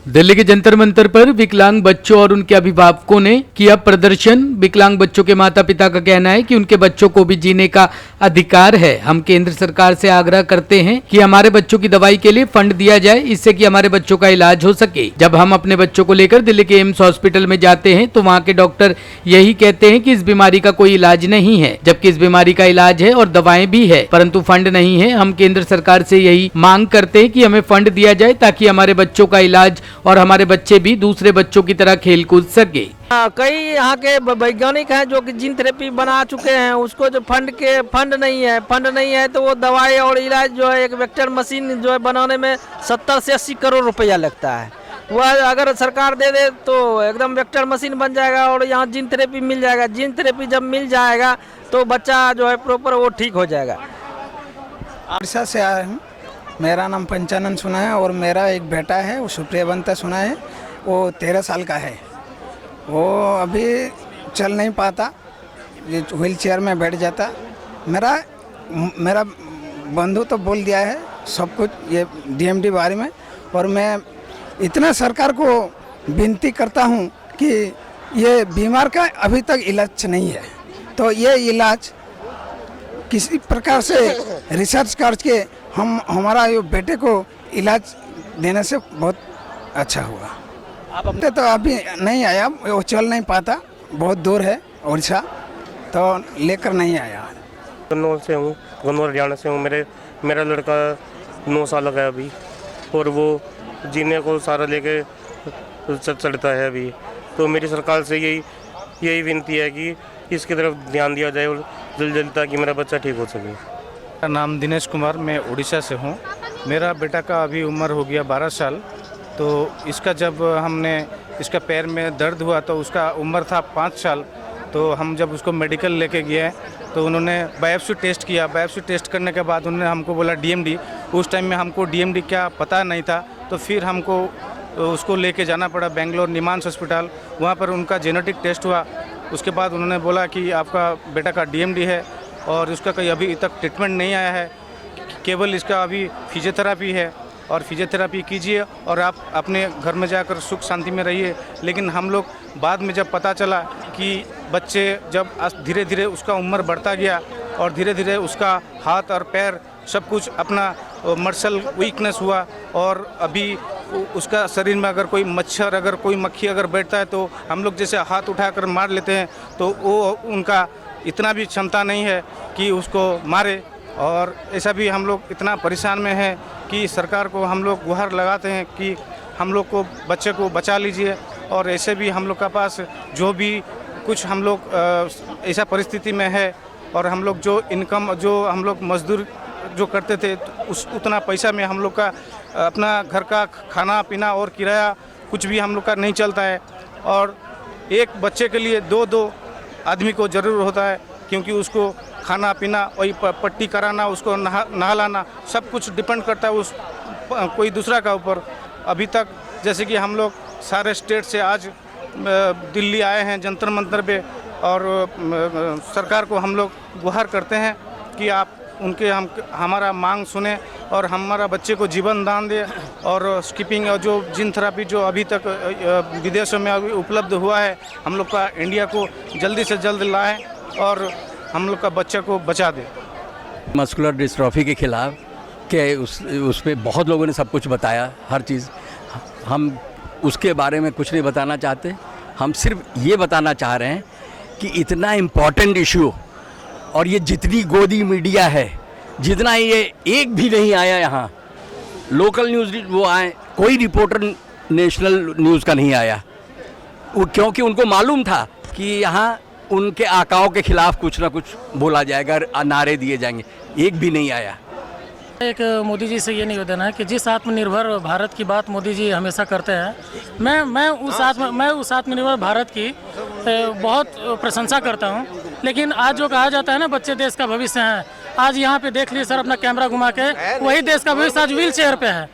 दिल्ली के जंतर मंतर पर विकलांग बच्चों और उनके अभिभावकों ने किया प्रदर्शन। विकलांग बच्चों के माता पिता का कहना है कि उनके बच्चों को भी जीने का अधिकार है। हम केंद्र सरकार से आग्रह करते हैं कि हमारे बच्चों की दवाई के लिए फंड दिया जाए, इससे कि हमारे बच्चों का इलाज हो सके। जब हम अपने बच्चों को लेकर दिल्ली के एम्स हॉस्पिटल में जाते हैं तो वहाँ के डॉक्टर यही कहते हैं कि इस बीमारी का कोई इलाज नहीं है, जबकि इस बीमारी का इलाज है और दवाएं भी है, परंतु फंड नहीं है। हम केंद्र सरकार से यही मांग करते हैं कि हमें फंड दिया जाए ताकि हमारे बच्चों का इलाज और हमारे बच्चे भी दूसरे बच्चों की तरह खेल कूद सके। कई यहाँ के वैज्ञानिक हैं जो कि जीन थेरेपी बना चुके हैं, उसको जो फंड नहीं है तो वो दवाई और इलाज जो है एक वेक्टर मशीन जो है बनाने में 70 से 80 करोड़ रुपया लगता है। वह अगर सरकार दे दे तो एकदम वेक्टर मशीन बन जाएगा और यहाँ जीन थेरेपी मिल जाएगा। जीन थेरेपी जब मिल जाएगा तो बच्चा जो है प्रॉपर वो ठीक हो जाएगा। उड़ीसा से आया हूँ, मेरा नाम पंचानन सुना है और मेरा एक बेटा है, वो सुप्रियवंता सुना है, वो 13 साल का है। वो अभी चल नहीं पाता, ये व्हील चेयर में बैठ जाता। मेरा बंधु तो बोल दिया है सब कुछ ये डीएमडी बारे में, और मैं इतना सरकार को विनती करता हूँ कि ये बीमार का अभी तक इलाज नहीं है, तो ये इलाज किसी प्रकार से रिसर्च करके हमारा ये बेटे को इलाज देने से बहुत अच्छा हुआ। आप अपने तो अभी नहीं आया, वो चल नहीं पाता, बहुत दूर है उड़ीसा, तो लेकर नहीं आया। गन्नौर से हूँ, गन्नौर हरियाणा से हूँ। मेरा लड़का 9 साल का है अभी, और वो जीने को सारा लेके चढ़ता है अभी। तो मेरी सरकार से यही विनती है कि इसकी तरफ ध्यान दिया जाए और जल्दी ताकि मेरा बच्चा ठीक हो सके। मेरा नाम दिनेश कुमार, मैं उड़ीसा से हूँ। मेरा बेटा का अभी उम्र हो गया 12 साल। तो इसका जब हमने इसका पैर में दर्द हुआ तो उसका उम्र था 5 साल। तो हम जब उसको मेडिकल लेके गए तो उन्होंने बायोप्सी टेस्ट किया। बायोप्सी टेस्ट करने के बाद उन्होंने हमको बोला डीएमडी। उस टाइम में हमको डीएमडी क्या पता नहीं था, तो फिर हमको उसको लेके जाना पड़ा बेंगलोर निमांस हॉस्पिटल। वहाँ पर उनका जेनेटिक टेस्ट हुआ। उसके बाद उन्होंने बोला कि आपका बेटा का डीएमडी है और उसका कोई अभी तक ट्रीटमेंट नहीं आया है, केवल इसका अभी फिजियोथेरापी है और फिजियोथेरापी कीजिए और आप अपने घर में जाकर सुख शांति में रहिए। लेकिन हम लोग बाद में जब पता चला कि बच्चे जब धीरे धीरे उसका उम्र बढ़ता गया और धीरे धीरे उसका हाथ और पैर सब कुछ अपना मसल वीकनेस हुआ, और अभी उसका शरीर में अगर कोई मच्छर अगर कोई मक्खी अगर बैठता है तो हम लोग जैसे हाथ उठाकर मार लेते हैं, तो वो उनका इतना भी क्षमता नहीं है कि उसको मारे। और ऐसा भी हम लोग इतना परेशान में है कि सरकार को हम लोग गुहार लगाते हैं कि हम लोग को बच्चे को बचा लीजिए। और ऐसे भी हम लोग का पास जो भी कुछ हम लोग ऐसा परिस्थिति में है, और हम लोग जो इनकम जो हम लोग मजदूर जो करते थे उतना पैसा में हम लोग का अपना घर का खाना पीना और किराया कुछ भी हम लोग का नहीं चलता है। और एक बच्चे के लिए दो आदमी को ज़रूर होता है, क्योंकि उसको खाना पीना वही पट्टी कराना, उसको नहलाना सब कुछ डिपेंड करता है उस कोई दूसरा का ऊपर। अभी तक जैसे कि हम लोग सारे स्टेट से आज दिल्ली आए हैं जंतर मंतर पे, और सरकार को हम लोग गुहार करते हैं कि आप हमारा मांग सुने और हमारा बच्चे को जीवन दान दे। और स्किपिंग और जो जीन थेरेपी जो अभी तक विदेशों में अभी उपलब्ध हुआ है, हम लोग का इंडिया को जल्दी से जल्द लाए और हम लोग का बच्चे को बचा दे। मस्कुलर डिस्ट्रॉफी के खिलाफ के उस पे बहुत लोगों ने सब कुछ बताया, हर चीज़। हम उसके बारे में कुछ नहीं बताना चाहते। हम सिर्फ ये बताना चाह रहे हैं कि इतना इम्पोर्टेंट इशू, और ये जितनी गोदी मीडिया है, जितना ये एक भी नहीं आया यहाँ, लोकल न्यूज़ वो आए, कोई रिपोर्टर नेशनल न्यूज़ का नहीं आया, वो क्योंकि उनको मालूम था कि यहाँ उनके आकाओं के खिलाफ कुछ ना कुछ बोला जाएगा, नारे दिए जाएंगे। एक भी नहीं आया। एक मोदी जी से ये निवेदन है कि जिस आत्मनिर्भर भारत की बात मोदी जी हमेशा करते हैं, मैं उस आत्मनिर्भर भारत की बहुत प्रशंसा करता हूं। लेकिन आज जो कहा जाता है ना, बच्चे देश का भविष्य हैं, आज यहाँ पे देख लीजिए सर अपना कैमरा घुमा के, वही देश का भविष्य आज व्हील चेयर पे है।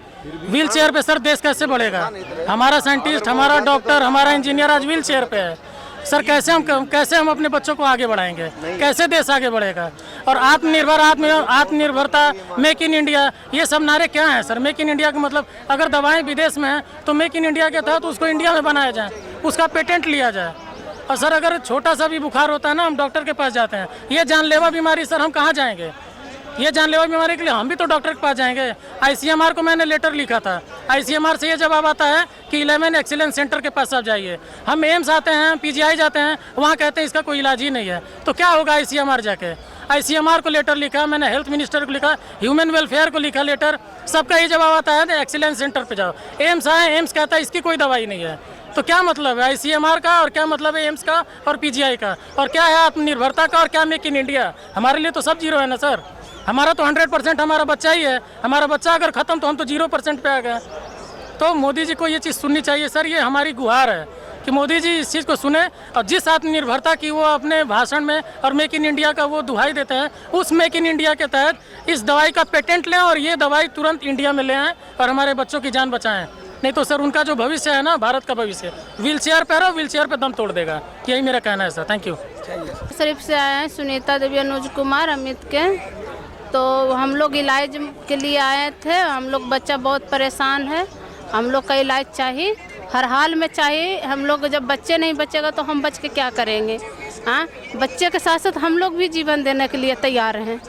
व्हील चेयर पे सर देश कैसे बढ़ेगा? हमारा साइंटिस्ट, हमारा डॉक्टर, हमारा इंजीनियर आज व्हील चेयर पे है। सर कैसे हम अपने बच्चों को आगे बढ़ाएंगे, कैसे देश आगे बढ़ेगा। और आत्मनिर्भरता, मेक इन इंडिया, ये सब नारे क्या हैं सर? मेक इन इंडिया का मतलब अगर दवाएं विदेश में हैं तो मेक इन इंडिया के तहत उसको इंडिया में बनाया जाए, उसका पेटेंट लिया जाए। और सर अगर छोटा सा भी बुखार होता है ना, हम डॉक्टर के पास जाते हैं। ये जानलेवा बीमारी सर, हम कहाँ जाएंगे? ये जानलेवा बीमारी के लिए हम भी तो डॉक्टर के पास जाएंगे। ICMR को मैंने लेटर लिखा था, ICMR से ये जवाब आता है कि 11 एक्सीलेंस सेंटर के पास आप जाइए। हम एम्स आते हैं, PGI जाते हैं, वहाँ कहते हैं इसका कोई इलाज ही नहीं है। तो क्या होगा ICMR जाके? ICMR को लेटर लिखा, मैंने हेल्थ मिनिस्टर को लिखा, ह्यूमन वेलफेयर को लिखा लेटर, सबका ये जवाब आता है एक्सीलेंस सेंटर पे जाओ। एम्स आए, एम्स कहता है इसकी कोई दवाई नहीं है। तो क्या मतलब है ICMR का, और क्या मतलब है एम्स का और PGI का, और क्या है आत्मनिर्भरता का, और क्या मेक इन इंडिया? हमारे लिए तो सब जीरो है ना सर। हमारा तो 100% हमारा बच्चा ही है। हमारा बच्चा अगर ख़त्म तो हम तो 0% पे आ गए। तो मोदी जी को ये चीज़ सुननी चाहिए सर। ये हमारी गुहार है कि मोदी जी इस चीज़ को सुने, और जिस आत्मनिर्भरता की वो अपने भाषण में और मेक इन इंडिया का वो दुहाई देते हैं, उस मेक इन इंडिया के तहत इस दवाई का पेटेंट लें और ये दवाई तुरंत इंडिया में ले आएँ और हमारे बच्चों की जान बचाएं। नहीं तो सर उनका जो भविष्य है ना, भारत का भविष्य, व्हील चेयर पर व्हील चेयर पर दम तोड़ देगा। यही मेरा कहना है सर। Thank you. शरीफ से आए हैं, सुनीता देवी, अनुज कुमार, अमित के। तो हम लोग इलाज के लिए आए थे। हम लोग बच्चा बहुत परेशान है, हम लोग का इलाज चाहिए, हर हाल में चाहिए। हम लोग जब बच्चे नहीं बचेगा तो हम बच के क्या करेंगे? हाँ, बच्चे के साथ साथ हम लोग भी जीवन देने के लिए तैयार हैं।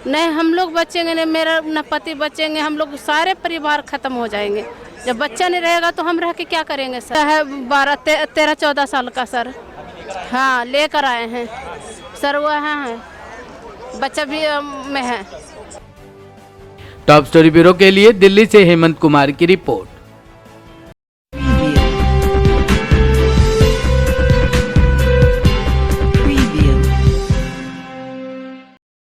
नहीं हम लोग बचेंगे, नहीं मेरा न पति बचेंगे, हम लोग सारे परिवार ख़त्म हो जाएंगे। जब बच्चा नहीं रहेगा तो हम रह के क्या करेंगे सर? है 13-14 साल का सर। हाँ, लेकर आए हैं सर, वो है बच्चा भी में है। टॉप स्टोरी ब्यूरो के लिए दिल्ली से हेमंत कुमार की रिपोर्ट।